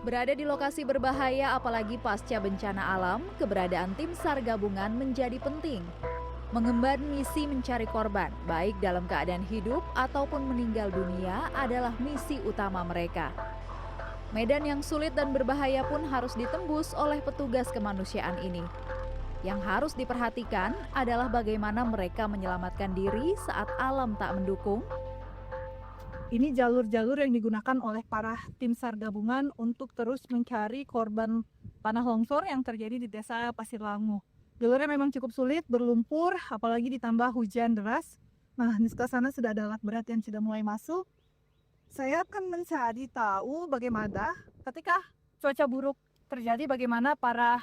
Berada di lokasi berbahaya apalagi pasca bencana alam, keberadaan tim SAR gabungan menjadi penting. Mengemban misi mencari korban, baik dalam keadaan hidup ataupun meninggal dunia adalah misi utama mereka. Medan yang sulit dan berbahaya pun harus ditembus oleh petugas kemanusiaan ini. Yang harus diperhatikan adalah bagaimana mereka menyelamatkan diri saat alam tak mendukung. Ini jalur-jalur yang digunakan oleh para tim SAR gabungan untuk terus mencari korban tanah longsor yang terjadi di Desa Pasir Langu. Jalurnya memang cukup sulit, berlumpur, apalagi ditambah hujan deras. Nah, di sebelah sana sudah ada alat berat yang sudah mulai masuk. Saya akan mencari tahu bagaimana ketika cuaca buruk terjadi, bagaimana para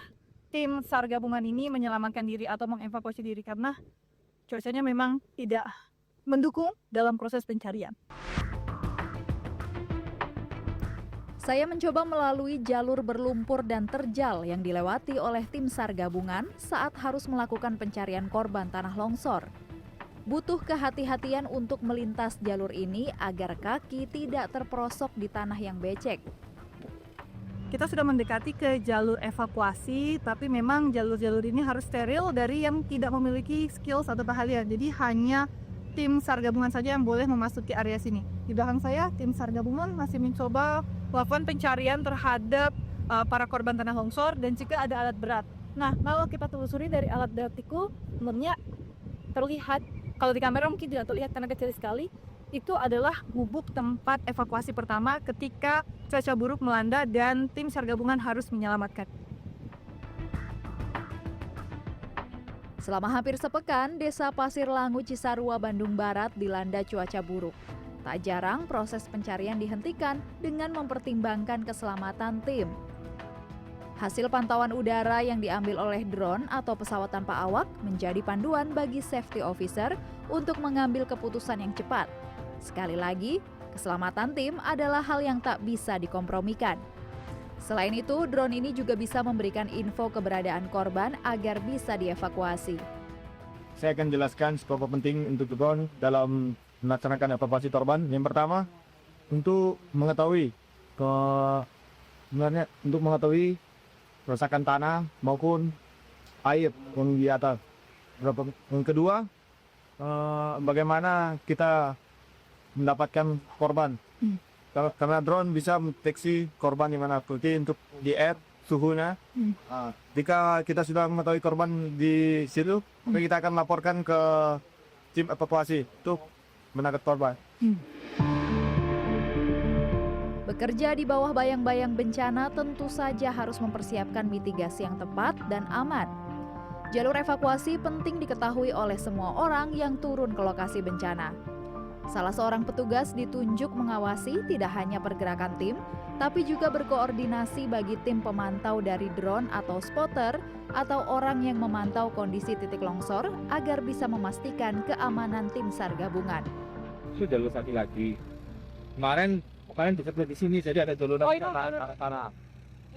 tim SAR gabungan ini menyelamatkan diri atau mengevakuasi diri karena cuacanya memang tidak mendukung dalam proses pencarian. Saya mencoba melalui jalur berlumpur dan terjal yang dilewati oleh tim SAR gabungan saat harus melakukan pencarian korban tanah longsor. Butuh kehati-hatian untuk melintas jalur ini agar kaki tidak terperosok di tanah yang becek. Kita sudah mendekati ke jalur evakuasi, tapi memang jalur-jalur ini harus steril dari yang tidak memiliki skills atau keahlian. Jadi hanya tim SAR gabungan saja yang boleh memasuki area sini. Di belakang saya, tim SAR gabungan masih mencoba melakukan pencarian terhadap para korban tanah longsor dan juga ada alat berat. Nah, kalau kita telusuri dari alat berat itu, sebenarnya terlihat, kalau di kamera mungkin tidak terlihat karena kecil sekali, itu adalah gubuk tempat evakuasi pertama ketika cuaca buruk melanda dan tim SAR gabungan harus menyelamatkan. Selama hampir sepekan, Desa Pasir Langu, Cisarua, Bandung Barat dilanda cuaca buruk. Tak jarang proses pencarian dihentikan dengan mempertimbangkan keselamatan tim. Hasil pantauan udara yang diambil oleh drone atau pesawat tanpa awak menjadi panduan bagi safety officer untuk mengambil keputusan yang cepat. Sekali lagi, keselamatan tim adalah hal yang tak bisa dikompromikan. Selain itu, drone ini juga bisa memberikan info keberadaan korban agar bisa dievakuasi. Saya akan jelaskan seberapa penting untuk drone dalam melaksanakan evakuasi korban. Yang pertama, untuk mengetahui kerusakan tanah maupun air yang di atas. Yang kedua, bagaimana kita mendapatkan korban. Karena drone bisa mendeteksi korban di mana, seperti untuk di air, suhunya. Jika kita sudah mengetahui korban di situ, kita akan laporkan ke tim evakuasi untuk menangkap korban. Bekerja di bawah bayang-bayang bencana tentu saja harus mempersiapkan mitigasi yang tepat dan aman. Jalur evakuasi penting diketahui oleh semua orang yang turun ke lokasi bencana. Salah seorang petugas ditunjuk mengawasi tidak hanya pergerakan tim, tapi juga berkoordinasi bagi tim pemantau dari drone atau spotter atau orang yang memantau kondisi titik longsor agar bisa memastikan keamanan tim SAR gabungan. Itu jalur satu lagi. Kemarin dekat di sini, jadi ada jalur tanah.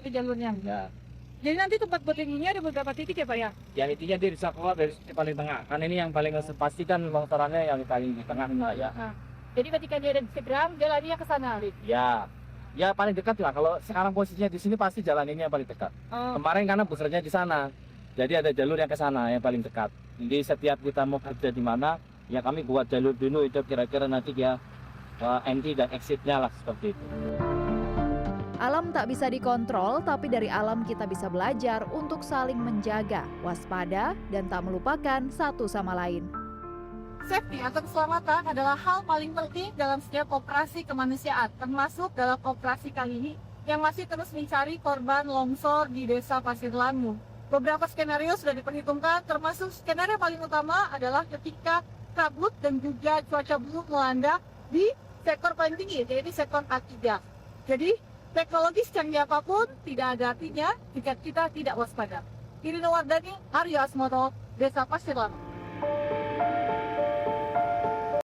Ini jalurnya. Ya. Jadi nanti tempat berdirinya ada beberapa titik ya Pak ya? Yang intinya dia bisa keluar dari paling tengah. Kan ini yang paling pastikan longsorannya yang paling di tengah ya. Jadi ketika dia ada di seberang, dia larinya ke sana. Ya paling dekat lah. Kalau sekarang posisinya di sini pasti jalan ini yang paling dekat. Kemarin karena busanya di sana, jadi ada jalur yang ke sana yang paling dekat. Jadi setiap kita mau kerja di mana, ya kami buat jalur dulu itu kira-kira nanti dia entry dan exitnya lah seperti itu. Alam tak bisa dikontrol, tapi dari alam kita bisa belajar untuk saling menjaga, waspada, dan tak melupakan satu sama lain. Safety atau keselamatan adalah hal paling penting dalam setiap operasi kemanusiaan, termasuk dalam operasi kali ini yang masih terus mencari korban longsor di Desa Pasir Langu. Beberapa skenario sudah diperhitungkan, termasuk skenario paling utama adalah ketika kabut dan juga cuaca buruk melanda di sektor paling tinggi, yaitu sektor A3. Jadi, teknologi secanggih apapun tidak ada artinya jika kita tidak waspada. Irina Wardani, Aryo Asmoro, Desa Pasir Langu.